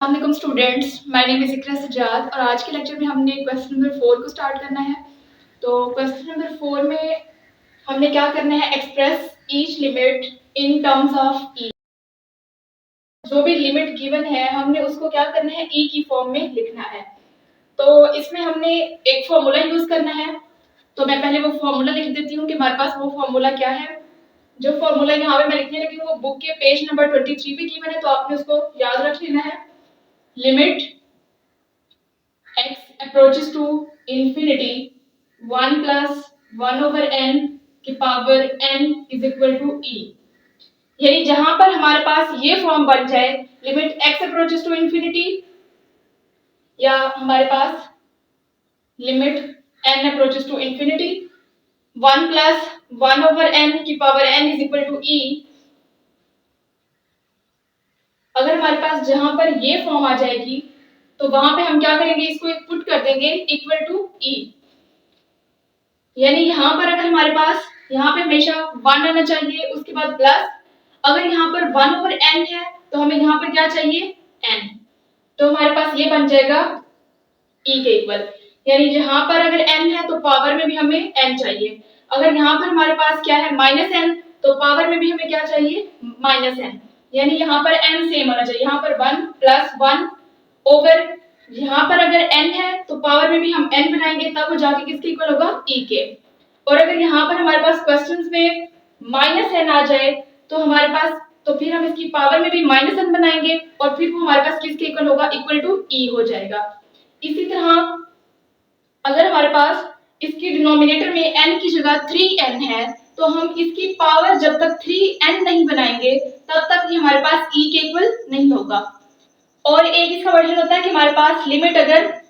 अस्सलाम students, my name is इकरा सजाद और आज के लेक्चर में हमने क्वेश्चन नंबर 4 को स्टार्ट करना है। तो क्वेश्चन नंबर 4 में हमने क्या करना है, express each limit in terms of e. जो भी लिमिट गिवन है हमने उसको क्या करना है, ई की फॉर्म में लिखना है। तो इसमें हमने एक फॉर्मूला यूज करना है। तो मैं पहले वो फॉर्मूला लिख देती हूँ कि हमारे पास वो फॉर्मूला क्या है। जो फॉर्मूला यहाँ पे मैं लिखने लगी हूँ वो बुक के पेज नंबर 23 पे गिवन है, तो आपने उसको याद रख लेना है। Limit x approaches to infinity 1 plus 1 over n की power n is equal to e। यानी जहां पर हमारे पास ये फॉर्म बन जाए, limit x approaches to infinity या हमारे पास limit n approaches to infinity 1 plus 1 over n की power n is equal to e। अगर हमारे पास जहां पर ये फॉर्म आ जाएगी तो वहां पे हम क्या करेंगे, इसको पुट कर देंगे इक्वल टू e। यानी यहाँ पर अगर हमारे पास यहाँ पे हमेशा 1 आना चाहिए, उसके बाद प्लस, अगर यहाँ पर 1 ओवर n है तो हमें यहाँ पर क्या चाहिए, n। तो हमारे पास ये बन जाएगा e के इक्वल। यानी जहां पर अगर n है तो पावर में भी हमें n चाहिए। अगर यहाँ पर हमारे पास क्या है, माइनस n, तो पावर में भी हमें क्या चाहिए, माइनस n। यानी यहाँ पर n सेम होना चाहिए, यहाँ पर 1 प्लस 1 ओवर, यहाँ पर अगर n है तो पावर में भी हम n बनाएंगे, तब वो जाके किसके इक्वल होगा, e के। और अगर यहाँ पर हमारे पास क्वेश्चंस में माइनस n आ जाए तो हमारे पास, तो फिर हम इसकी पावर में भी माइनस n बनाएंगे और फिर वो हमारे पास किसके इक्वल होगा, इक्वल टू e हो जाएगा। इसी तरह अगर हमारे पास इसकी डिनोमिनेटर में n की जगह 3n है तो हम इसकी पावर जब तक 3n नहीं बनाएंगे तब तक ये हमारे पास e के इक्वल नहीं होगा। और एक इसका वर्जन होता है कि हमारे पास लिमिट, अगर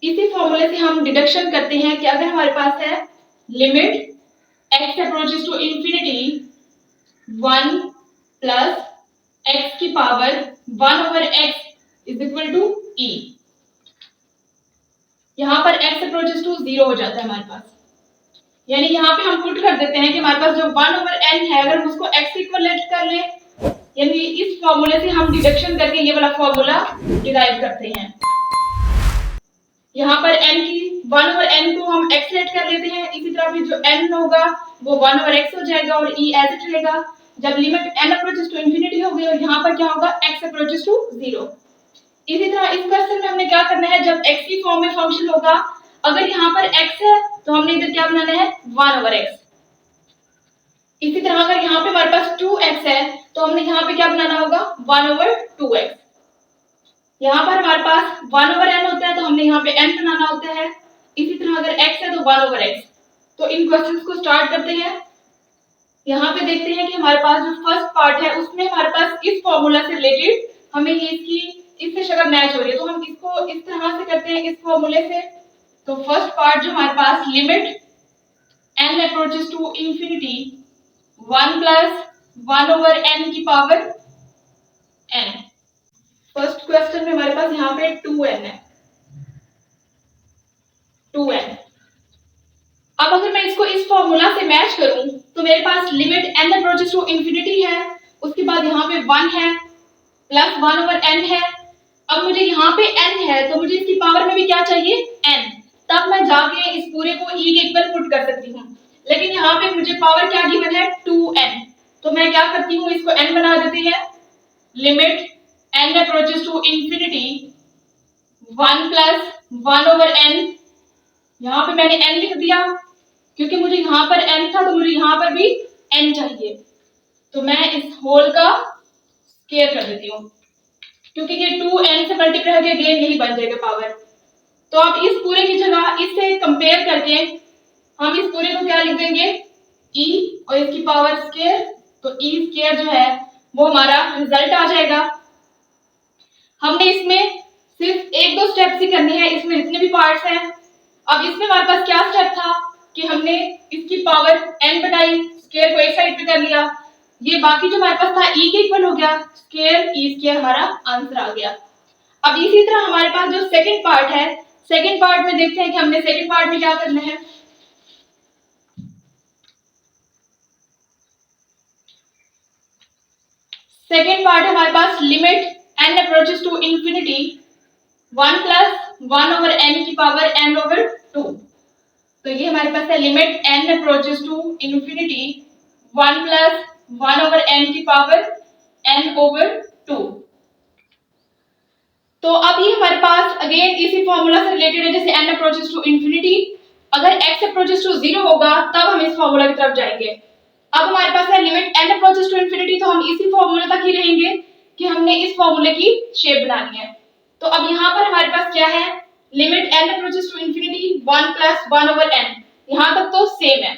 इसी फॉर्मूले से हम डिडक्शन करते हैं कि अगर हमारे पास है limit x approaches to infinity 1 plus x की power 1 over x is equal to e। यहाँ पर x अप्रोचेस टू 0 हो जाता है हमारे पास। यानी यहाँ पे हम पुट कर देते हैं कि हमारे पास जो 1 ओवर n है अगर हम उसको x इक्वलेंट कर ले, यानी इस फॉर्मूले से हम डिडक्शन करके ये वाला फॉर्मूला डिराइव करते हैं। यहाँ पर n की 1 ओवर n को हम x लेट कर लेते हैं, इसी तरह फिर जो n होगा वो 1 ओवर x हो जाएगा और e एज इट रहेगा। जब limit n approaches to infinity होगी और यहाँ पर क्या होगा, x अप्रोचेस टू 0। इसी तरह इस क्वेश्चन में हमने क्या करना है, जब x की फॉर्म में फंक्शन होगा, अगर यहाँ पर x है तो हमने इधर क्या बनाना है, 1 ओवर x। इसी तरह अगर यहाँ पे हमारे पास 2x है तो हमने यहाँ पे क्या बनाना होगा, 1 ओवर 2x। यहाँ पर हमारे पास 1 ओवर n होता है तो हमने यहाँ पे n बनाना होता है। इसी तरह अगर x है तो 1 ओवर x। तो इन क्वेश्चंस को स्टार्ट करते हैं। यहाँ पे देखते हैं कि हमारे पास जो फर्स्ट पार्ट है उसमें हमारे पास इस फॉर्मूला से रिलेटेड हमें ये इसकी इससे शक्ल मैच हो रही है, तो हम इसको इस तरह से करते हैं इस फॉर्मूले से। तो फर्स्ट पार्ट जो हमारे पास limit n approaches to infinity 1 plus 1 over n की पावर n। फर्स्ट क्वेश्चन में हमारे पास यहाँ पे 2n है, 2n। अब अगर मैं इसको इस फॉर्मूला से मैच करूं तो मेरे पास limit n approaches to infinity है, उसके बाद यहाँ पे 1 है प्लस 1 ओवर n है। अब मुझे यहाँ पे n है तो मुझे इसकी पावर में भी क्या चाहिए, n। तब मैं जाके इस पूरे को e के इक्वल पुट कर सकती हूँ। लेकिन यहाँ पे मुझे पावर क्या गिवन है, 2n। तो मैं क्या करती हूँ, इसको n बना देते हैं। Limit n approaches to infinity 1 plus 1 over n। यहाँ पे मैंने n लिख दिया क्योंकि मुझे यहाँ पर n था तो मुझे यहाँ पर भी n चाहिए, तो मैं इस होल का स्क्वायर कर देती हूँ क्योंकि ये 2n से मल्टीप्लाई होकर अगेन यही बन जाएगा पावर। तो आप इस पूरे की जगह इससे कंपेयर करके हम इस पूरे को क्या लिख देंगे, e और इसकी पावर स्क्वायर। तो e स्क्वायर जो है वो हमारा रिजल्ट आ जाएगा। हमने इसमें सिर्फ एक दो स्टेप्स ही करनी है, इसमें जितने भी पार्ट्स हैं। अब इसमें हमारे पास क्या स्टेप था कि हमने इसकी पावर n बनाई, स्क्वायर को एक साइड पे कर लिया, ये बाकी जो हमारे पास था e के इक्वल हो गया, स्क्वायर e स्क्वायर हमारा आंसर आ गया। अब इसी तरह हमारे पास जो सेकंड पार्ट है, सेकंड पार्ट में देखते हैं कि हमने सेकंड पार्ट में क्या करना है। सेकंड पार्ट हमारे पास limit n approach approaches to infinity 1 plus 1 over n की पावर n ओवर 2। तो ये हमारे पास है limit n approaches to infinity 1 plus 1 over n की पावर n ओवर 2। तो अब ये हमारे पास अगेन इसी फॉर्मूला से रिलेटेड है, जैसे n अप्रोचेस टू इंफिनिटी, अगर x अप्रोचेस टू 0 होगा तब हम इस फॉर्मूला की तरफ जाएंगे। अब हमारे पास है limit n approaches to infinity, तो हम इसी फॉर्मूले तक ही रहेंगे कि हमने इस फॉर्मूले की शेप बनानी है। तो अब यहाँ पर हमारे पास क्या है, limit n approaches to infinity 1 plus 1 over n, यहाँ तक तो सेम है।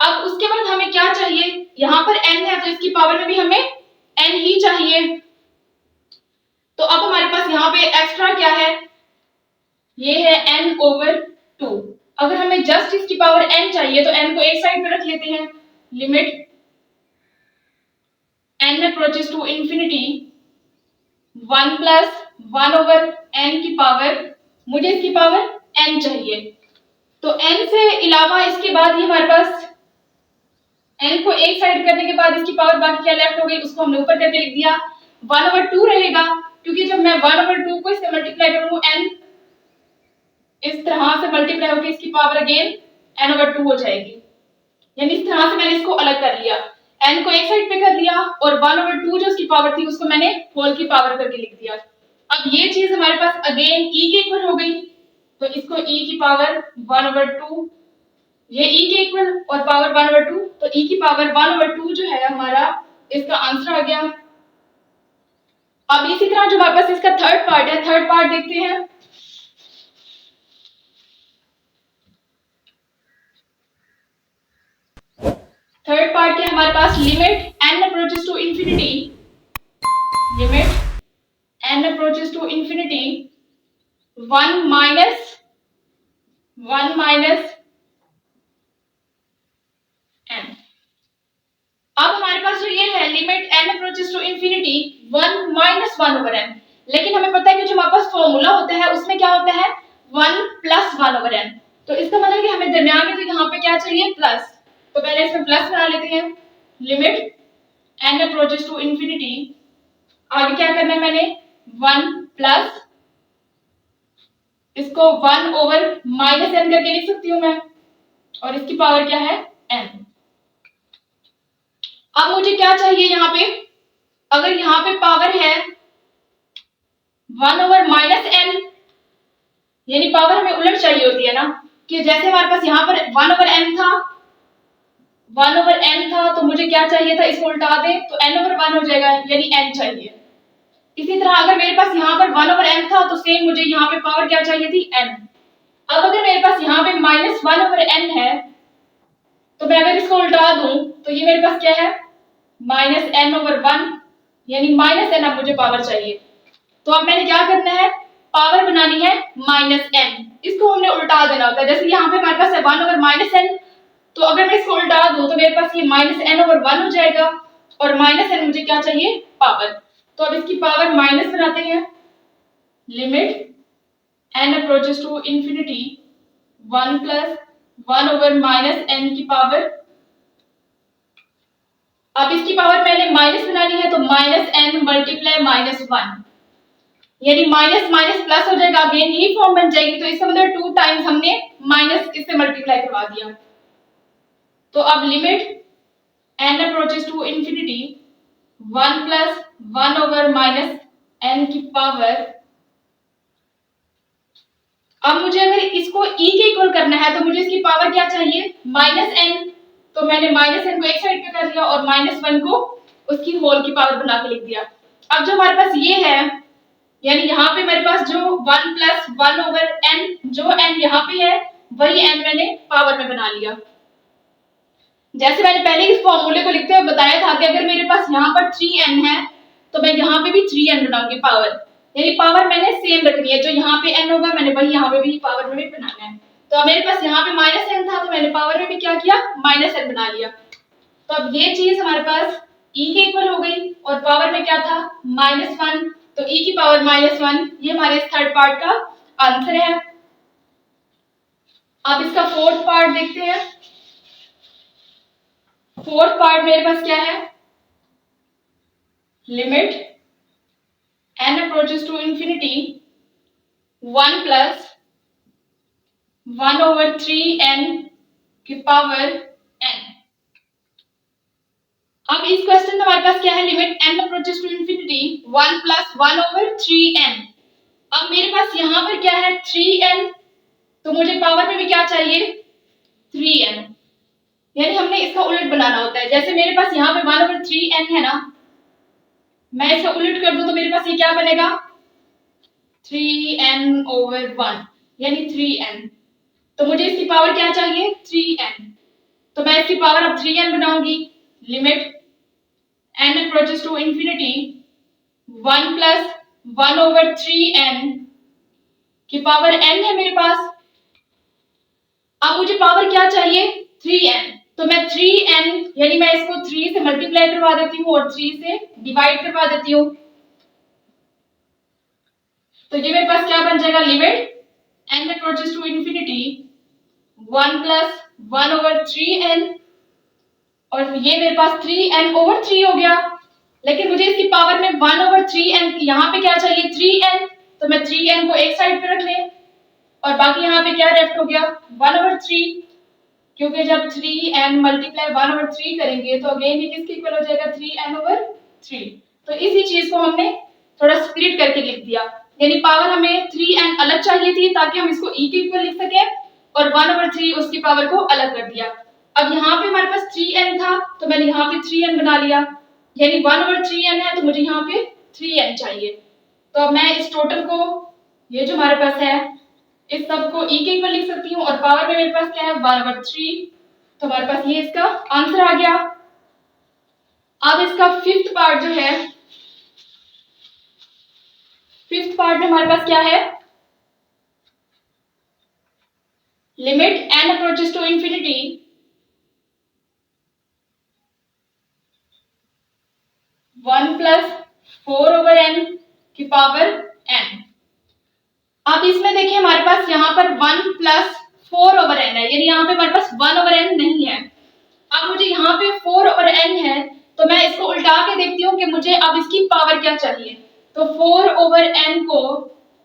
अब उसके बाद हमें क्या चाहिए, यहाँ पर n है तो इसकी पावर में भी हमें n ही चाहिए। तो अब हमारे पास यहाँ पे एक्स्ट्रा क्या है, ये है n ओवर 2। अगर हमें जस्ट इसकी पावर n चाहिए तो n को एक साइड पे रख लेते हैं। Limit n approaches to infinity 1 plus 1 over n की पावर, मुझे इसकी पावर n चाहिए। तो n से अलावा इसके बाद ही हमारे पास n को एक साइड करने के बाद इसकी पावर बाकी क्या लेफ्ट हो गई, उसको हमने ऊपर करके लिख दिया। 1 ओवर 2 रहेगा, क्योंकि जब मैं 1 ओवर 2 को इससे मल्टीप्लाई करूँ, n इस तरह से मल्टीप्लाई होकर इसकी पावर अगेन n ओवर 2 हो जाएगी। यानी इस तरह से मैंने इसको अलग कर लिया, n को एक साइड पे कर लिया और 1 ओवर 2 जो उसकी पावर थी उसको मैंने होल की पावर करके लिख दिया। अब ये चीज हमारे पास अगेन e के इक्वल हो गई, तो इसको e की पावर 1 ओवर 2, ये e के इक्वल और पावर 1 ओवर 2, तो e की पावर 1 ओवर 2 जो है हमारा इसका आंसर आ गया। अब इसी तरह जो हमारे पास इसका थर्ड पार्ट है, थर्ड पार्ट देखते हैं। थर्ड पार्ट के हमारे पास limit n approaches to infinity, limit n approaches to infinity 1 minus n। अब हमारे पास जो ये है limit n approaches to infinity 1 minus 1 over n, लेकिन हमें पता है कि जो हमारे पास फॉर्मूला होता है उसमें क्या होता है 1 प्लस 1 ओवर n। तो इसका मतलब कि हमें दरमियान में तो यहाँ पे क्या चाहिए, प्लस। तो पहले इसमें प्लस बना लेते हैं। Limit n approaches to infinity, आगे क्या करना है मैंने 1 प्लस, इसको 1 ओवर माइनस n करके लिख सकती हूँ मैं, और इसकी पावर क्या है n। अब मुझे क्या चाहिए यहाँ पे, अगर यहाँ पे पावर है 1 ओवर माइनस n, यानी पावर हमें उलट चाहिए होती है ना, कि जैसे हमारे पास यहाँ पर 1 ओवर n था, 1 ओवर n था, तो मुझे क्या चाहिए था, इसको उल्टा दे तो n ओवर 1 हो जाएगा, यानी n चाहिए। इसी तरह अगर मेरे पास यहाँ पर 1 ओवर n था तो सेम मुझे यहाँ पे पावर क्या चाहिए थी, n। अब अगर मेरे पास यहाँ पे माइनस 1 ओवर n है, तो मैं अगर इसको उल्टा दूं तो ये मेरे पास क्या है माइनस n ओवर 1, यानी माइनस n। अब मुझे पावर चाहिए, तो अब मैंने क्या करना है, पावर बनानी है माइनस n, इसको हमने उल्टा देना होता है। जैसे यहाँ पे हमारे पास है 1 ओवर माइनस n, तो अगर मैं इसको उल्टा दूं तो मेरे पास ये माइनस n ओवर 1 हो जाएगा, और माइनस n मुझे क्या चाहिए, पावर। तो अब इसकी पावर माइनस बनाते हैं। Limit n approaches to infinity 1 plus 1 over minus n की पावर, अब इसकी पावर मैंने माइनस बनानी है, तो माइनस n मल्टीप्लाई माइनस 1, यानी माइनस माइनस प्लस हो जाएगा, अगेन यही फॉर्म बन जाएगी। तो इसका मतलब 2 टाइम्स हमने माइनस इससे मल्टीप्लाई करवा दिया। तो अब limit n approaches to infinity 1 plus 1 over minus n की पावर, अब मुझे अगर इसको e के इक्वल करना है तो मुझे इसकी पावर क्या चाहिए, माइनस n। तो मैंने माइनस n को एक साइड पे कर दिया और माइनस 1 को उसकी होल की पावर बना के लिख दिया। अब जो हमारे पास ये है, यानी यहाँ पे मेरे पास जो 1 प्लस 1 ओवर n, जो n यहाँ पे है वही n मैंने पावर में बना लिया। जैसे मैंने पहले इस फॉर्मूले को लिखते हुए बताया था कि अगर मेरे पास यहाँ पर 3n है तो मैं यहाँ पे भी 3n बनाऊंगी पावर, यानी पावर मैंने सेम रखनी है, जो यहाँ पे n होगा मैंने वही यहाँ पे भी पावर में भी बनाना है। तो अब मेरे पास यहाँ पे माइनस n था तो मैंने पावर में भी क्या किया, माइनस n बना लिया। तो अब ये चीज हमारे पास e के इक्वल हो गई और पावर में क्या था माइनस 1, तो e की पावर माइनस 1, ये हमारे इस थर्ड पार्ट का आंसर है। अब इसका फोर्थ पार्ट देखते हैं। फोर्थ पार्ट मेरे पास क्या है, limit n approaches to infinity 1 plus 1/3n की पावर n। अब इस क्वेश्चन में हमारे पास क्या है, limit n approaches to infinity 1 plus 1/3n। अब मेरे पास यहाँ पर क्या है 3n, तो मुझे पावर में भी क्या चाहिए 3n, यानी हमने इसका उलट बनाना होता है। जैसे मेरे पास यहाँ पे 1/3n है ना, मैं इसका उलट कर दूं तो मेरे पास ये क्या बनेगा 3n/1 यानी 3n। तो मुझे इसकी पावर क्या चाहिए 3n, तो मैं इसकी पावर अब 3n बनाऊंगी। Limit n approaches to infinity 1 plus 1/3n की पावर n है मेरे पास। अब मुझे पावर क्या चाहिए 3n, तो मैं 3n यानी मैं इसको 3 से मल्टीप्लाई करवा देती हूँ और 3 से डिवाइड करवा देती हूँ। तो ये मेरे पास क्या बन जाएगा, limit n approaches to infinity 1 plus 1/3n, और ये मेरे पास 3n/3 हो गया। लेकिन मुझे इसकी पावर में 1/3n, यहाँ पे क्या चाहिए 3n, तो मैं 3n को एक साइड पे रख ले और बाकी यहाँ पे क्या लेफ्ट हो गया 1/3, क्योंकि जब 3n मल्टीप्लाई 1/3 करेंगे तो अगेन ये किसके इक्वल हो जाएगा 3n/3। तो इसी चीज को हमने थोड़ा स्प्लिट करके लिख दिया, यानी पावर हमें 3n अलग चाहिए थी ताकि हम इसको e के इक्वल लिख सकें, और 1/3 उसकी पावर को अलग कर दिया। अब यहाँ पे हमारे पास 3n था तो मैंने यहाँ पे 3n बना लिया, यानी 1/3n है तो मुझे यहाँ पे 3n चाहिए। तो अब मैं इस टोटल को, ये जो हमारे पास है, इस सब को e के इक्वल लिख सकती हूँ और पावर में मेरे पास क्या है 1/3, तो हमारे पास ये इसका आंसर आ गया। अब इसका फिफ्थ पार्ट जो है, फिफ्थ पार्ट में हमारे पास क्या है, limit n approaches to infinity 1 plus 4/n की पावर n। अब इसमें देखिए हमारे पास यहाँ पर 1 प्लस 4/n है, यानी यहाँ पे हमारे पास 1/n नहीं है। अब मुझे यहाँ पे 4/n है, तो मैं इसको उल्टा के देखती हूँ कि मुझे अब इसकी पावर क्या चाहिए। तो 4/n को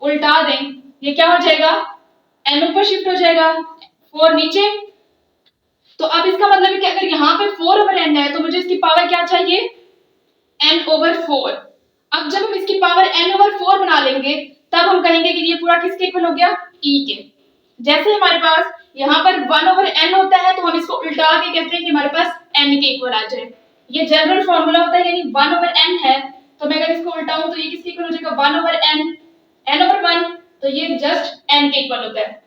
उल्टा दें, ये क्या हो जाएगा n ऊपर शिफ्ट हो जाएगा, 4 नीचे। तो अब इसका मतलब है कि अगर यहाँ पे 4/n है तो मुझे इसकी पावर क्या चाहिए n/4। अब जब हम इसकी पावर n/4 बना लेंगे तब हम कहेंगे कि ये पूरा किसके इक्वल हो गया e के। जैसे हमारे पास यहाँ पर 1/n होता है तो हम इसको उल्टा के कहते हैं कि हमारे पास n के इक्वल आ जाए। ये जनरल फॉर्मूला होता है, यानी 1/n है तो मैं अगर इसको उल्टाऊं तो ये किसके इक्वल हो जाएगा 1/n, n/1, तो ये जस्ट n के इक्वल होता है।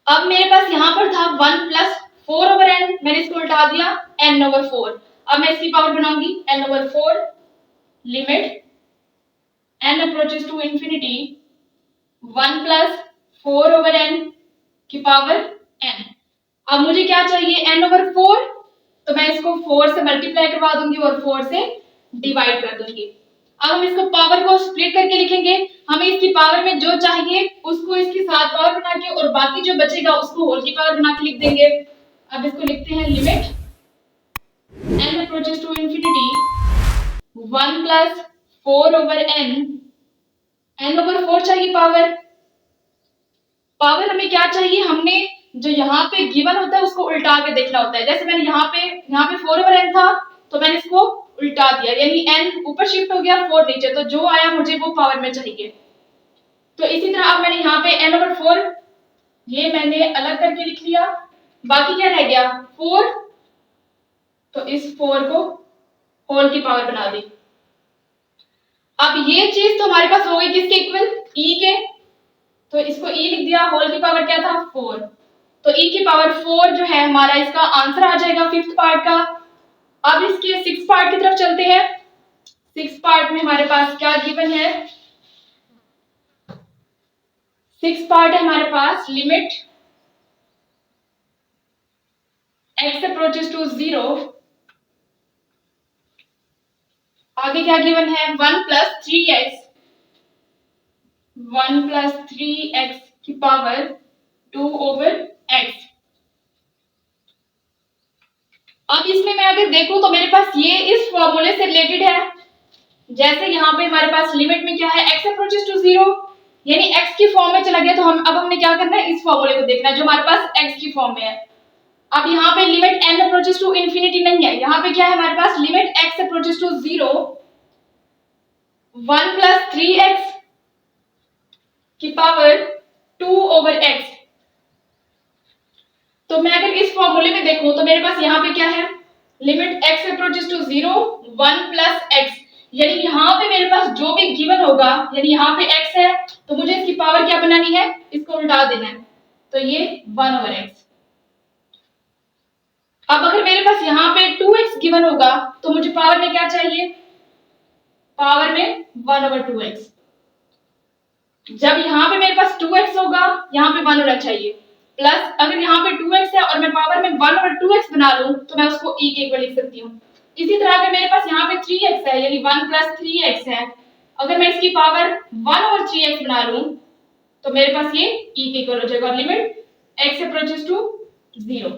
अब मेरे पास यहाँ पर था 1 प्लस 4/n, मैंने इसको उल्टा दिया n/4। अब मैं इसकी पावर बनाऊंगी n/4। Limit n approaches to infinity 1 plus 4/n की पावर n। अब मुझे क्या चाहिए n/4, तो मैं इसको 4 से मल्टीप्लाई करवा दूंगी और 4 से डिवाइड कर दूंगी। अब हम इसको पावर को स्प्लिट करके लिखेंगे, हमें इसकी पावर में जो चाहिए उसको इसके साथ पावर बना के और बाकी जो बचेगा उसको होल की पावर बना के लिख देंगे। अब इसको लिखते हैं limit n approaches to infinity 1 plus 4/n, n/4 चाहिए पावर। पावर हमें क्या चाहिए, हमने जो यहाँ पे गिवन होता है उसको उल्टा के देखना होता है। जैसे मैंने यहाँ पे 4/n था तो मैंने इसको उल्टा दिया, यानी n ऊपर शिफ्ट हो गया 4 नीचे, तो जो आया मुझे वो पावर में चाहिए। तो इसी तरह अब मैंने यहाँ पे n/4 ये मैंने अलग करके लिख लिया, बाकी क्या रह गया 4, तो इस 4 को होल की पावर बना दी। अब ये चीज तो हमारे पास हो गई किसके इक्वल e के, तो इसको e लिख दिया, होल की पावर क्या था 4, तो e की पावर 4 जो है हमारा इसका आंसर आ जाएगा फिफ्थ पार्ट का। अब इसके सिक्स पार्ट की तरफ चलते हैं। सिक्स पार्ट में हमारे पास क्या गिवन है, सिक्स पार्ट है हमारे पास लिमिट x अप्रोचेस टू 0, आगे क्या गिवन है 1 प्लस 3x की पावर 2/x। अब इसमें मैं अगर देखूं तो मेरे पास ये इस फॉर्मूले से रिलेटेड है, जैसे यहाँ पे हमारे पास लिमिट में क्या है, x अप्रोचेस टू 0, यानी x की फॉर्म में चला गया, तो हम अब हमने क्या करना है, इस फॉर्मूले को देखना है जो हमारे पास x की फॉर्म में है। अब यहाँ पे limit n approaches to infinity नहीं है, यहाँ पे क्या है हमारे पास limit x approaches to 0 1 plus 3x की पावर 2 ओवर x। तो मैं अगर इस फॉर्मूले में देखूं तो मेरे पास यहाँ पे क्या है, limit x approaches to 0 1 plus x, यानी यहाँ पे मेरे पास जो भी गिवन होगा, यानी यहाँ पे x है तो मुझे इसकी पावर क्या बनानी है, इसको उल्टा देना है, तो ये 1 ओवर x। अब अगर मेरे पास यहाँ पे 2x गिवन होगा तो मुझे पावर में क्या चाहिए, पावर में 1 ओवर 2x। जब यहाँ पे मेरे पास 2x होगा, यहाँ पे 1 होना चाहिए, प्लस अगर यहाँ पे 2x है और मैं पावर में 1 ओवर 2x बना लूं तो मैं उसको e के इक्वल लिख सकती हूँ। इसी तरह अगर मेरे पास यहाँ पे 3x है, यानी 1 प्लस 3x है, अगर मैं इसकी पावर 1 ओवर 3x बना लूं तो मेरे पास ये e के इक्वल हो जाएगा, लिमिट x अप्रोचेस टू 0।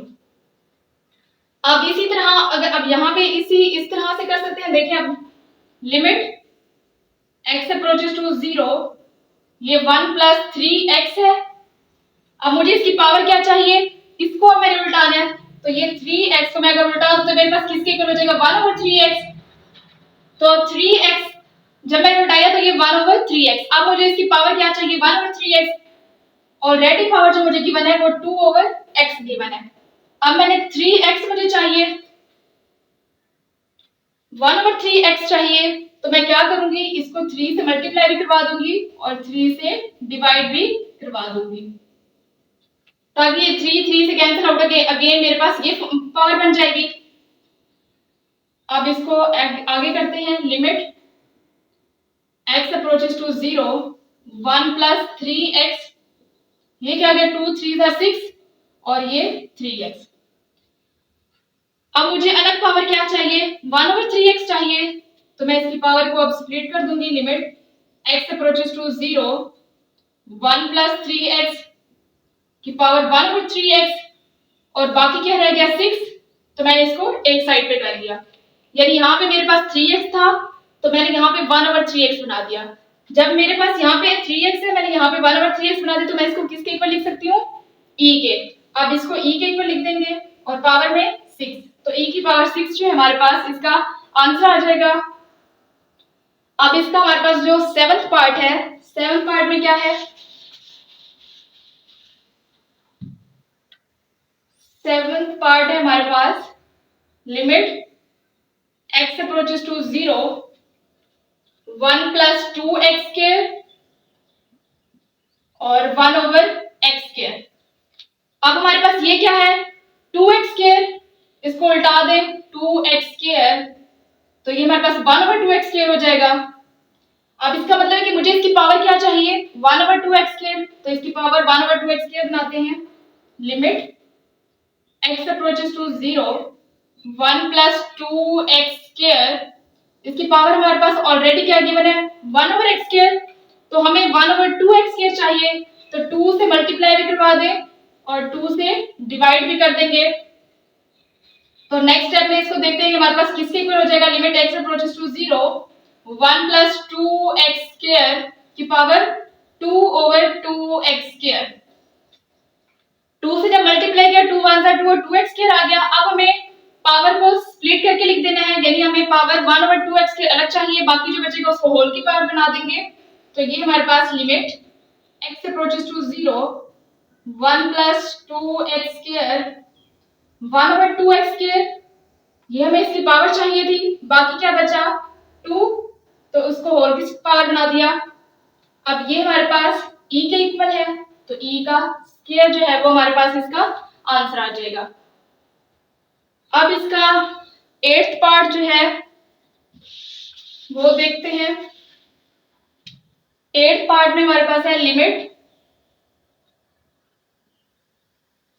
अब इसी तरह अगर अब यहाँ पे इस तरह से कर सकते हैं, देखिए अब लिमिट x अप्रोचेस टू 0, ये 1 प्लस 3x है। अब मुझे इसकी पावर क्या चाहिए, इसको अब मैंने उल्टाना है, तो ये 3x को मैं अगर उल्टा दूं तो मेरे पास किसके इक्वल हो जाएगा, 1 ओवर 3x। तो 3x जब मैंने उल्टाया तो ये 1 ओवर 3x। अब मुझे इसकी पावर क्या चाहिए, 1 ओवर 3x, और रेटिव पावर जो मुझे गिवन है वो 2 ओवर x गिवन है। अब मैंने 3x मुझे चाहिए, 1 ओवर 3x चाहिए, तो मैं क्या करूंगी, इसको 3 से मल्टीप्लाई भी करवा दूंगी और 3 से डिवाइड भी करवा दूंगी, ताकि ये 3 से कैंसिल आउट अगेन मेरे पास ये पावर बन जाएगी। अब इसको आगे करते हैं, limit x approaches to 0 1 plus 3x, ये क्या गया, 2 3 6 और ये 3x। अब मुझे अलग पावर क्या चाहिए, 1 ओवर 3x चाहिए, तो मैं इसकी पावर को अब स्प्लिट कर दूंगी, limit x approaches to 0 1 plus 3x की पावर 1 ओवर 3x, और बाकी क्या रह गया 6, तो मैंने इसको एक साइड पे कर दिया, यानी यहाँ पे मेरे पास 3x था तो मैंने यहाँ पे 1 ओवर 3x बना दिया। जब मेरे पास यहाँ पे 3x है, मैंने यहाँ पे 1 ओवर 3x बना दिया, तो मैं इसको किसके इक्वल लिख सकती हूँ, e के। अब इसको e के इक्वल लिख देंगे और पावर में 6, तो e की पावर 6 जो है हमारे पास, इसका आंसर आ जाएगा। अब इसका हमारे पास जो 7th पार्ट है, 7th पार्ट में क्या है, 7th पार्ट है हमारे पास, limit x approaches to 0 1 plus 2x square और 1 ओवर x स्क्वायर। अब हमारे पास ये क्या है, 2x स्क्वायर, इसको उल्टा दें 2x स्क्वायर, तो ये हमारे पास 1 ओवर 2x स्क्वायर हो जाएगा। अब इसका मतलब है कि मुझे इसकी पावर क्या चाहिए, 1 ओवर 2x स्क्वायर, तो इसकी पावर 1 ओवर 2x स्क्वायर बनाते हैं, limit x approaches to 0 1 plus 2x square, इसकी पावर हमारे पास ऑलरेडी क्या गिवन है, 1 ओवर x स्क्वायर, तो हमें 1 ओवर 2x स्क्वायर चाहिए, तो 2 से मल्टीप्लाई भी करवा दें और 2 से डिवाइड भी कर देंगे। तो नेक्स्ट स्टेप में इसको देखते हैं कि हमारे पास किसके इक्वल हो जाएगा, limit x approaches to 0 1 plus 2x square की पावर 2 ओवर 2x स्क्वायर। 2 से जब मल्टीप्लाई किया 2 1 2 और 2x स्क्वायर आ गया। अब हमें पावर को स्प्लिट करके लिख देना है, यानी हमें पावर 1 ओवर 2x स्क्वायर अलग चाहिए, बाकी जो बचेगा उसको होल की पावर बना देंगे। तो ये हमारे पास limit x approaches to 0 1 plus 2x square 1 over 2x square, ये हमें इसकी पावर चाहिए थी, बाकी क्या बचा 2, तो उसको होल की पावर बना दिया। अब ये हमारे पास e के इक्वल है, तो e का स्क्वायर जो है वो हमारे पास इसका आंसर आ जाएगा। अब इसका 8th पार्ट जो है वो देखते हैं। 8th पार्ट में हमारे पास है, limit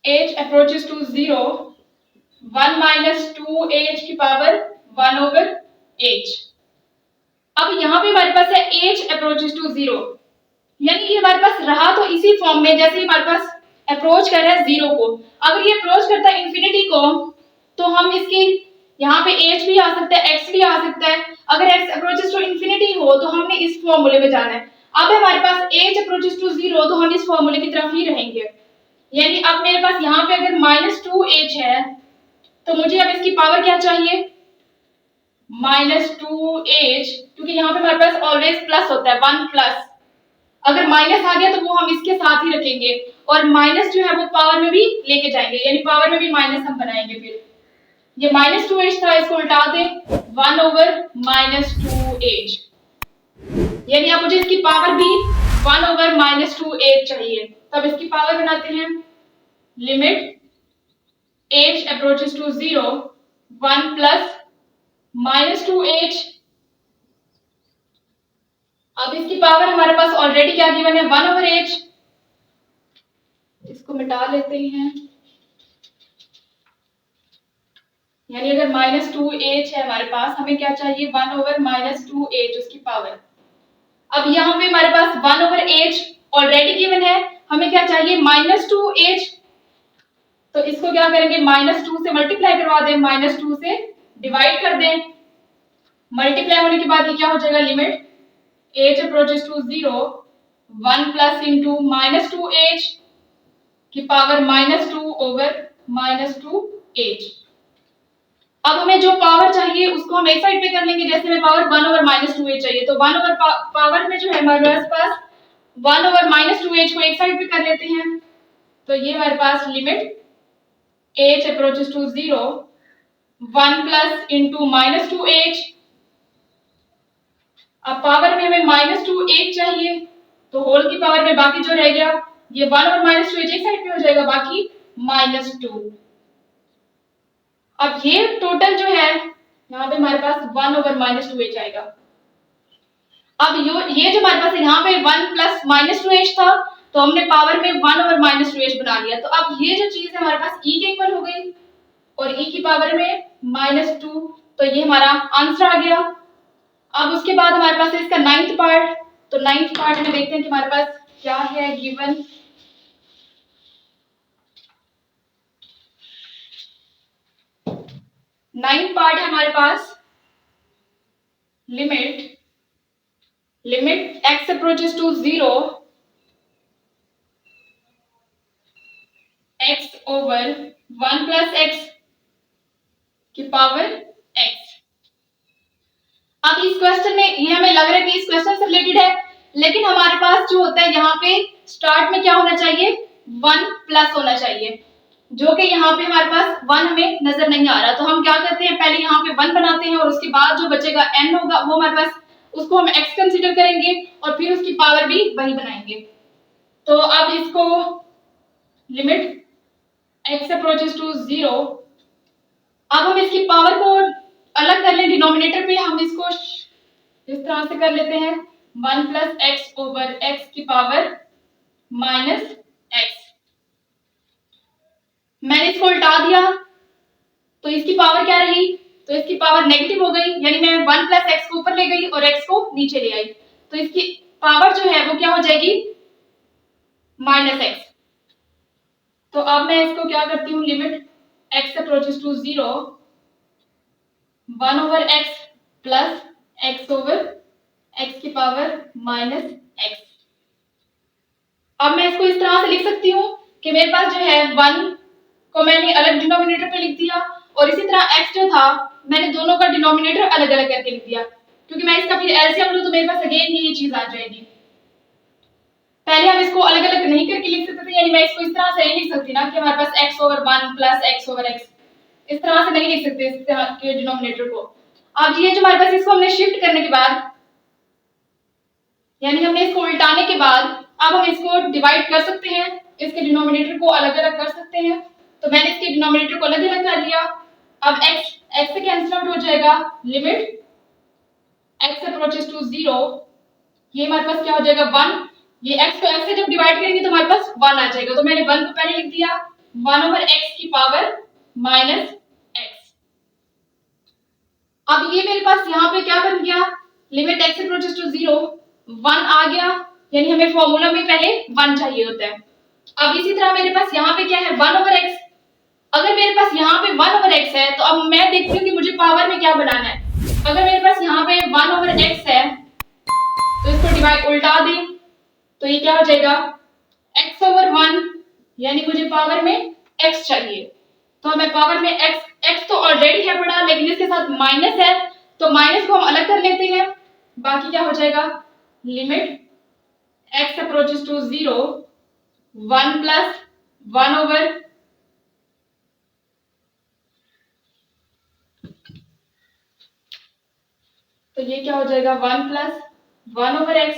h approaches to 0 1 minus 2h की पावर 1 ओवर h। अब यहाँ पे हमारे पास है h अप्रोचेस टू 0, यानी ये हमारे पास रहा तो इसी फॉर्म में, जैसे हमारे पास अप्रोच कर रहा है 0 को। अगर ये अप्रोच करता है इंफिनिटी को, तो हम इसकी यहाँ पे h भी आ सकता है, x भी आ सकता है। अगर x अप्रोचेस टू इंफिनिटी हो तो हमने इस फॉर्मूले में जाना है। अब हमारे पास h अप्रोचेस टू 0 तो हम इस फॉर्मूले की तरफ ही रहेंगे। यानी अब मेरे पास यहाँ पे अगर -2h है तो मुझे अब इसकी पावर क्या चाहिए, -2h, क्योंकि यहाँ पे हमारे पास ऑलवेज प्लस होता है, 1 प्लस। अगर माइनस आ गया तो वो हम इसके साथ ही रखेंगे और माइनस जो है वो पावर में भी लेके जाएंगे, यानी पावर में भी माइनस हम बनाएंगे। फिर ये -2h था, इसको उल्टा दे 1/-2h, यानी अब मुझे इसकी पावर भी 1/-2h चाहिए। तब इसकी पावर बनाते हैं, limit h approaches to 0, 1 + -2h। अब इसकी पावर हमारे पास ऑलरेडी क्या गिवन है, 1/h। इसको मिटा लेते हैं, यानी अगर -2h है हमारे पास, हमें क्या चाहिए, 1/-2h उसकी पावर। अब यहाँ पे हमारे पास 1/h ऑलरेडी गिवन है, हमें क्या चाहिए, -2h। तो इसको क्या करेंगे, -2 से मल्टीप्लाई करवा दें, -2 से डिवाइड कर दें। मल्टीप्लाई होने के बाद ये क्या हो जाएगा, limit h approaches to 0, 1 + -2h की पावर -2/-2h। अब हमें जो पावर चाहिए उसको हम एक साइड पे कर लेंगे। जैसे हमें पावर 1/-2h चाहिए तो 1/पावर में जो है हमारे पास 1/-2h को एक साइड पे कर लेते हैं। तो ये हमारे पास limit h approaches to 0, 1 + 2h। अब पावर में हमें -2h चाहिए तो होल की पावर में बाकी जो रह गया ये 1/-2h एक साइड पे हो जाएगा, बाकी -2। अब ये टोटल जो है यहाँ पे हमारे पास 1/-2h आएगा। अब ये जो हमारे पास यहाँ पे 1 + -2h था तो हमने पावर में 1/-2h बना लिया। तो अब ये जो चीज है हमारे पास e के इक्वल हो गई और e की पावर में -2, तो ये हमारा आंसर आ गया। अब उसके बाद हमारे पास है इसका 9th पार्ट। तो 9th पार्ट में देखते हैं कि हमारे पास क्या है गिवन। 9th पार्ट है हमारे पास, limit x approaches to 0, x/1 + x की पावर x। अब इस क्वेश्चन में ये हमें लग रहा है कि इस क्वेश्चन से रिलेटेड है, लेकिन हमारे पास जो होता है यहाँ पे स्टार्ट में क्या होना चाहिए, 1 प्लस होना चाहिए, जो कि यहाँ पे हमारे पास 1 हमें नजर नहीं आ रहा। तो हम क्या करते हैं, पहले यहाँ पे 1 बनाते हैं और उसके बाद जो बचेगा n होगा वो हमारे पास, उसको हम x कंसीडर करेंगे और फिर उसकी पावर भी वही बनाएंगे। तो अब इसको लिमिट x अप्रोचेस टू 0, अब हम इसकी पावर को अलग कर लें, डिनोमिनेटर पे हम इसको इस तरह से कर लेते हैं, 1 + x/x की पावर -x। मैंने इसको उल्टा दिया तो इसकी पावर क्या रही, तो इसकी पावर नेगेटिव हो गई, यानी मैं 1 + x को ऊपर ले गई और x को नीचे ले आई, तो इसकी पावर जो है वो क्या हो जाएगी, -x। तो अब मैं इसको क्या करती हूँ, limit x approaches to 0, 1/x + x/x की पावर -x। अब मैं इसको इस तरह से लिख सकती हूँ कि मेरे पास जो है 1 को मैंने अलग डिनोमिनेटर पे लिख दिया और इसी तरह x जो था मैंने दोनों का डिनोमिनेटर अलग अलग करके लिख दिया, क्योंकि मैं इसका फिर एलसीएम लूं तो मेरे पास अगेन ये चीज आ जाएगी। पहले हम इसको अलग अलग नहीं करके लिख सकते थे, यानी मैं इसको इस तरह से नहीं लिख सकती ना कि हमारे पास x/1 + x/x, इस तरह से नहीं लिख सकते इस तरह के डिनोमिनेटर को। अब ये जो हमारे पास, इसको हमने शिफ्ट करने के बाद, यानी हमने इसको उल्टाने के बाद अब हम इसको डिवाइड कर सकते हैं, इसके डिनोमिनेटर को अलग अलग कर सकते हैं। तो मैंने इसके डिनोमिनेटर को अलग अलग कर लिया। अब x से कैंसिल आउट हो जाएगा, लिमिट x अप्रोचेस टू 0, ये हमारे पास क्या हो जाएगा 1, ये x को x से जब डिवाइड करेंगे तो हमारे पास 1 आ जाएगा, तो मैंने 1 को पहले लिख दिया, 1/x की पावर -x। अब ये मेरे पास यहाँ पे क्या बन गया, लिमिट x अप्रोचेस टू 0, 1 आ गया, यानी हमें फॉर्मूला में पहले 1 चाहिए होता है। अब इसी तरह मेरे पास यहाँ पे क्या है, 1/x, अगर मेरे पास यहाँ पे 1 ओवर x है तो अब मैं देखती हूँ कि मुझे पावर में क्या बनाना है। अगर मेरे पास यहाँ पे 1 ओवर x है तो इसको डिवाइड उल्टा दें तो ये क्या हो जाएगा x ओवर 1, यानी मुझे पावर में x चाहिए। तो हमें पावर में x तो ऑलरेडी है पड़ा, लेकिन इसके साथ माइनस है तो माइनस को हम अलग कर लेते हैं। बाकी क्या हो जाएगा, limit x approaches to 0 1 plus 1 over तो ये क्या हो जाएगा 1 प्लस 1 ओवर x।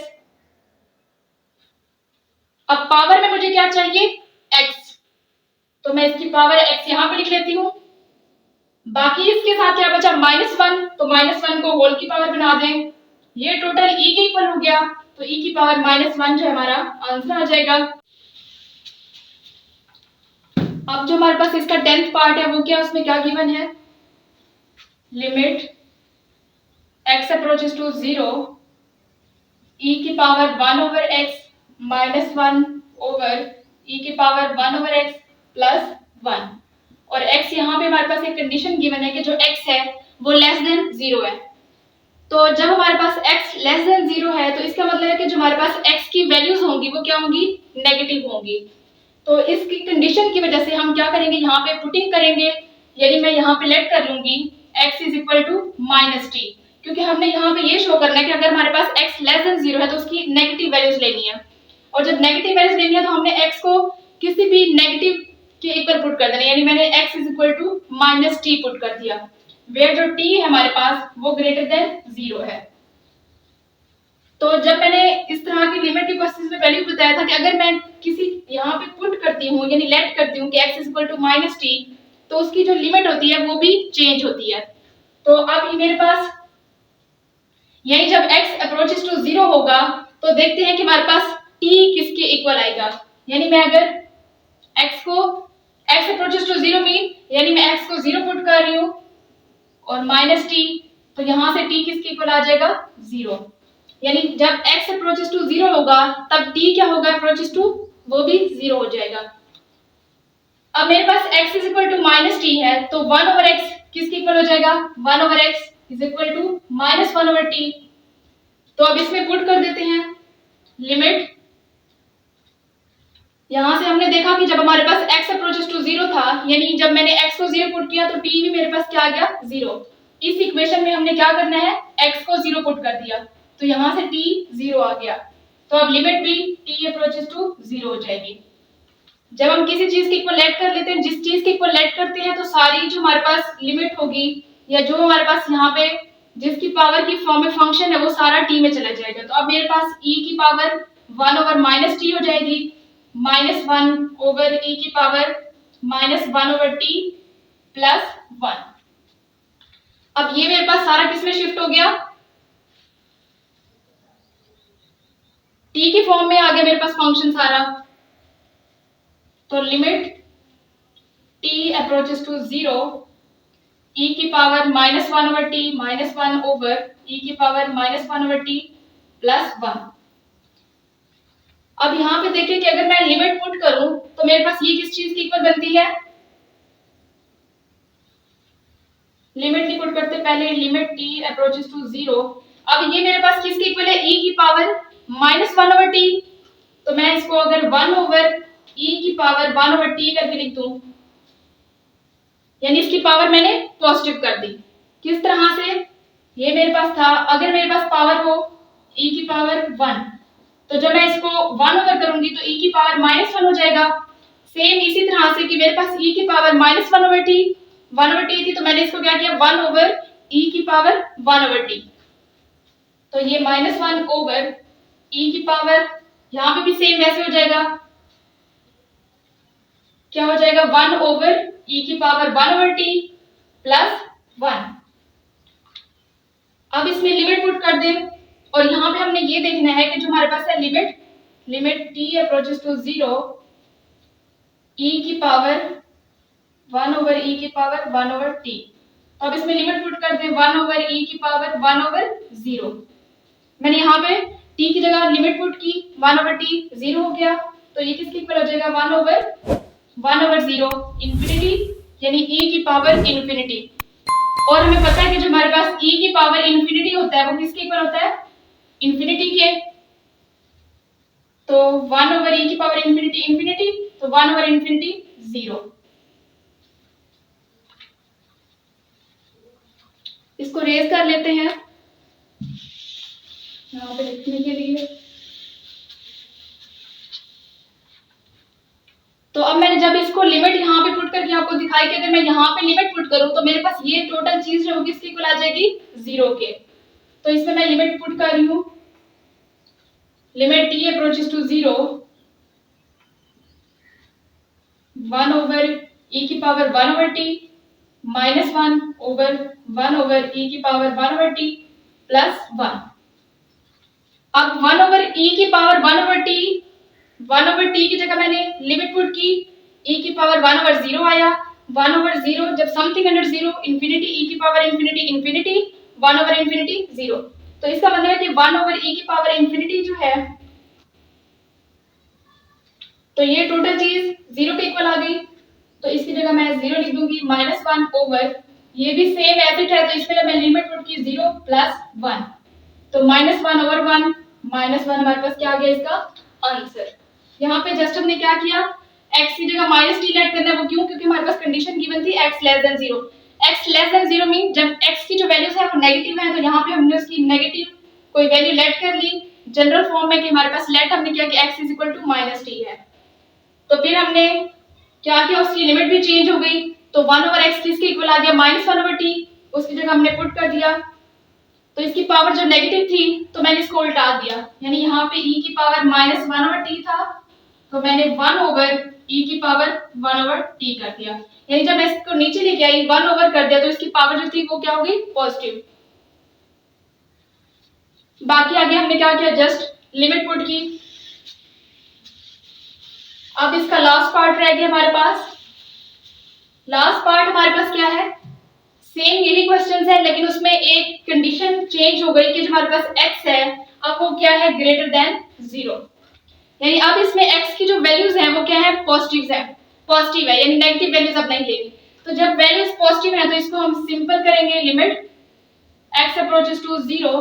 अब पावर में मुझे क्या चाहिए x, तो मैं इसकी पावर x यहां पे लिख लेती हूं। बाकी इसके साथ क्या बचा -1, तो -1 को होल की पावर बना दें। ये टोटल e के इक्वल हो गया, तो e की पावर -1 जो हमारा आंसर आ जाएगा। अब जो हमारे पास इसका 10th पार्ट है वो क्या, उसमें क्या गिवन है, limit x approaches to 0 e की power 1 over x -1 over e की पावर 1 ओवर x प्लस 1। और x यहाँ पे हमारे पास एक कंडीशन गिवन है कि जो x है वो लेस देन 0 है। तो जब हमारे पास x लेस देन 0 है तो इसका मतलब है कि जो हमारे पास x की वैल्यूज होंगी वो क्या होंगी, नेगेटिव होंगी। तो इसकी कंडीशन की वजह से हम क्या करेंगे, यहाँ पे पुटिंग करेंगे, यानी मैं यहाँ पे लेट कर लूंगी x is equal to -t, क्योंकि हमने यहाँ पे ये शो करना है कि अगर हमारे पास x लेस देन 0 है तो उसकी नेगेटिव वैल्यूज लेनी है। और जब नेगेटिव वैल्यूज लेनी है तो हमने x को किसी भी नेगेटिव के इक्वल पुट कर देना, यानी मैंने x is equal to -t put कर दिया, वेयर जो t है हमारे पास वो ग्रेटर देन 0 है। तो जब मैंने इस तरह की लिमिट के क्वेश्चंस में पहले भी बताया था कि अगर मैं किसी यहाँ पे पुट करती हूँ यानी लेट करती हूँ कि x is equal to -t, तो उसकी जो लिमिट होती है वो भी चेंज होती है। तो अब ये मेरे पास यही जब x अप्रोचेस टू 0 होगा तो देखते हैं कि हमारे पास t किसके इक्वल आएगा। यानी मैं अगर x अप्रोचेस टू 0 मीन यानी मैं x को 0 पुट कर रही हूँ और -t, तो यहाँ से t किसके इक्वल आ जाएगा 0। यानी जब x अप्रोचेस टू 0 होगा तब t क्या होगा अप्रोचेस टू, वो भी 0 हो जाएगा। अब मेरे पास x is equal to -t है तो 1 ओवर x किसके इक्वल हो जाएगा, 1 over x is equal to -1 over t। तो अब इसमें पुट कर देते हैं लिमिट, यहां से हमने देखा कि जब हमारे पास x अप्रोचेस टू 0 था, यानी जब मैंने x को 0 पुट किया तो t भी मेरे पास क्या आ गया 0। इस इक्वेशन में हमने क्या करना है, x को 0 पुट कर दिया तो यहां से t 0 आ गया। तो अब लिमिट भी t अप्रोचेस टू 0 हो जाएगी। जब हम किसी चीज के इक्वल लेट कर लेते हैं, जिस चीज के इक्वल लेट करते हैं तो सारी जो हमारे पास लिमिट होगी या जो हमारे पास यहाँ पे जिसकी पावर की फॉर्म में फंक्शन है वो सारा t में चला जाएगा। तो अब मेरे पास e की पावर 1 ओवर -t हो जाएगी, -1 ओवर e की पावर -1 ओवर t प्लस 1। अब ये मेरे पास सारा किसमें शिफ्ट हो गया, t की फॉर्म में आ गया मेरे पास फंक्शन सारा। तो limit t approaches to 0 e की power -1 over t -1 over e की पावर -1 ओवर t प्लस 1। अब यहाँ पे देखिए कि अगर मैं लिमिट पुट करूं तो मेरे पास ये किस चीज की इक्वल बनती है, लिमिट नहीं पुट करते पहले, लिमिट t अप्रोचेस टू 0। अब ये मेरे पास किसके इक्वल है, e की पावर -1 ओवर t। तो मैं इसको अगर 1 ओवर e की पावर 1 ओवर t करके लिख दूं, यानी इसकी पावर मैंने पॉजिटिव कर दी। किस तरह से, ये मेरे पास था अगर मेरे पास पावर हो e की पावर 1, तो जब मैं इसको 1 ओवर करूंगी तो e की पावर -1 हो जाएगा। सेम इसी तरह से कि मेरे पास e की power -1 over t 1 over t थी तो मैंने इसको क्या किया 1 ओवर e की पावर 1 ओवर t। तो ये -1 ओवर e की पावर, यहाँ पे भी सेम वैसे हो जाएगा, क्या हो जाएगा 1 ओवर e की पावर 1 ओवर t प्लस 1। अब इसमें लिमिट पुट कर दें और यहाँ पे हमने ये देखना है कि जो हमारे पास है limit t approaches to 0 e की पावर 1 ओवर e की पावर 1 ओवर t। अब इसमें लिमिट पुट कर दें 1 ओवर e की पावर 1 ओवर 0। मैंने यहाँ पे t की जगह लिमिट पुट की 1 ओवर t 0 हो गया, तो ये किसके इक्वल हो जाएगा 1 ओवर 0 इंफिनिटी यानी e की पावर इन्फिनिटी। और हमें पता है कि जो हमारे पास e की पावर इन्फिनिटी होता है वो किसके इक्वल होता है, इन्फिनिटी के। तो 1 ओवर e की पावर इन्फिनिटी इन्फिनिटी, तो 1 ओवर इन्फिनिटी 0। इसको रेज कर लेते हैं यहाँ पे लिखने के लिए। तो अब मैंने जब इसको लिमिट यहाँ पे पुट करके आपको दिखाई कि अगर मैं यहाँ पे लिमिट पुट करूं तो मेरे पास ये टोटल चीज जो होगी इसकी इक्वल आ जाएगी 0 के। तो इसमें मैं लिमिट पुट कर रही हूँ, limit t approaches to 0 1 over e की power 1 over t minus 1 over 1 over e की पावर 1 ओवर t प्लस 1। अब 1 ओवर e की power 1 over t, 1 over t की जगह मैंने लिमिट पुट की, e की पावर 1 ओवर 0 आया। 1 ओवर 0 जब समथिंग अंडर 0 इंफिनिटी e की power infinity infinity 1 over infinity 0। तो इसका मतलब है कि 1 ओवर e की पावर इंफिनिटी जो है तो ये टोटल चीज 0 के इक्वल आ गई। तो इसकी जगह मैं 0 लिख दूंगी, माइनस 1 ओवर, ये भी सेम एज इट है तो इसमें मैं लिमिट पुट की 0 प्लस 1, तो माइनस 1 ओवर 1, माइनस 1 हमारे पास क्या आ गया इसका आंसर। यहाँ पे जस्ट हमने क्या किया, x की जगह माइनस टी लेट करना है। वो क्यों, क्योंकि हमारे पास कंडीशन गिवन थी x less than 0। x less than 0 mean जब x की जो वैल्यूज है वो नेगेटिव है तो यहाँ पे हमने उसकी नेगेटिव कोई वैल्यू लेट कर ली जनरल फॉर्म में कि हमारे पास लेट हमने किया कि x is equal to minus t है। तो फिर हमने क्या किया, उसकी लिमिट भी चेंज हो गई। तो 1 ओवर x किसके इक्वल आ गया, माइनस 1 ओवर t, उसकी जगह हमने पुट कर दिया। तो इसकी पावर जो नेगेटिव थी तो मैंने इसको उल्टा दिया, यानी यहाँ पे e की पावर माइनस 1 ओवर t था तो मैंने 1 ओवर e की पावर 1 ओवर t कर दिया। यानी जब मैं इसको नीचे लेके आई 1 ओवर कर दिया तो इसकी पावर जो थी वो क्या हो गई, पॉजिटिव। बाकी आगे हमने क्या किया, जस्ट लिमिट पुट की। अब इसका लास्ट पार्ट रह गया हमारे पास। लास्ट पार्ट हमारे पास क्या है, सेम यही क्वेश्चन है लेकिन उसमें एक कंडीशन चेंज हो गई कि जो हमारे पास x है अब वो क्या है, ग्रेटर देन 0। यानी अब इसमें x की जो वैल्यूज हैं वो क्या है, पॉजिटिव है, यानी नेगेटिव वैल्यूज अब नहीं लेंगे। तो जब वैल्यूज पॉजिटिव है तो इसको हम सिंपल करेंगे, लिमिट x अप्रोचेस टू 0।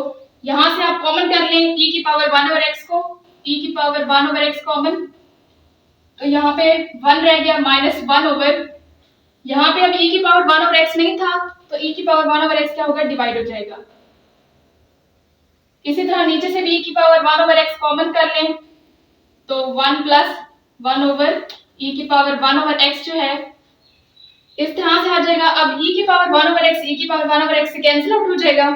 यहां से आप कॉमन कर लें e की पावर 1 ओवर x को, e की पावर 1 ओवर x कॉमन, तो यहाँ पे 1 रह गया, माइनस 1 ओवर, यहाँ पे अब e की पावर 1 ओवर x नहीं था तो e की पावर 1 ओवर x क्या होगा, डिवाइड हो जाएगा। इसी तरह नीचे से भी e की पावर 1 ओवर x कॉमन कर लें तो 1 प्लस 1 ओवर e की पावर 1 ओवर x जो है इस तरह से आ जाएगा। अब e की पावर 1 ओवर x, e की पावर 1 ओवर x से कैंसिल आउट हो जाएगा।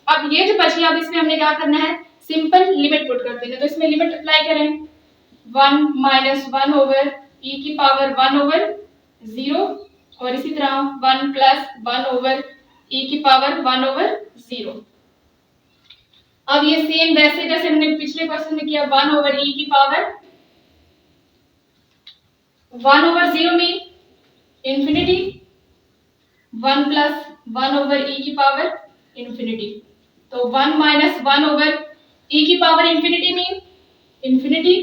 अब ये जो बची, अब इसमें हमने क्या करना है, सिंपल लिमिट पुट कर देना। तो इसमें लिमिट अप्लाई करें, 1 माइनस 1 ओवर e की पावर 1 ओवर 0 और इसी तरह 1 प्लस 1 ओवर e की पावर 1 ओवर 0। अब ये सेम वैसे जैसे हमने पिछले क्वेश्चन में किया, 1 ओवर e की पावर 1 ओवर 0 में इंफिनिटी, 1 प्लस 1 ओवर e की पावर इंफिनिटी, तो 1 माइनस 1 ओवर e की पावर इंफिनिटी में इंफिनिटी,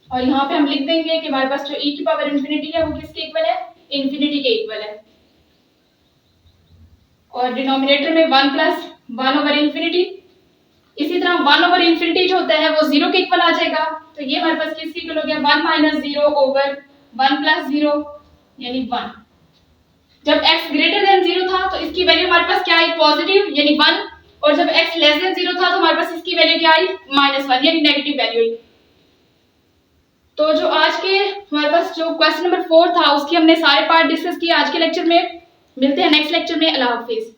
और यहाँ पे हम लिख देंगे कि हमारे पास जो e की पावर इंफिनिटी है वो किसके इक्वल है, इंफिनिटी के इक्वल है। और डिनोमिनेटर में 1 प्लस 1 ओवर इंफिनिटी, इसी तरह 1 ओवर इंफिनिटी जो होता है वो 0 के इक्वल आ जाएगा। तो ये हमारे पास किसके इक्वल हो गया, 1 माइनस 0 ओवर 1 प्लस 0 यानी 1। जब x ग्रेटर देन 0 था तो इसकी वैल्यू हमारे पास क्या आई, पॉजिटिव यानी 1, और जब x लेस देन 0 था तो हमारे पास इसकी वैल्यू क्या आई, -1 यानी नेगेटिव वैल्यू आई। तो जो आज के हमारे पास जो क्वेश्चन नंबर 4 था उसकी हमने सारे पार्ट डिस्कस किए आज के लेक्चर में। मिलते हैं नेक्स्ट लेक्चर में, अल्लाह हाफिज।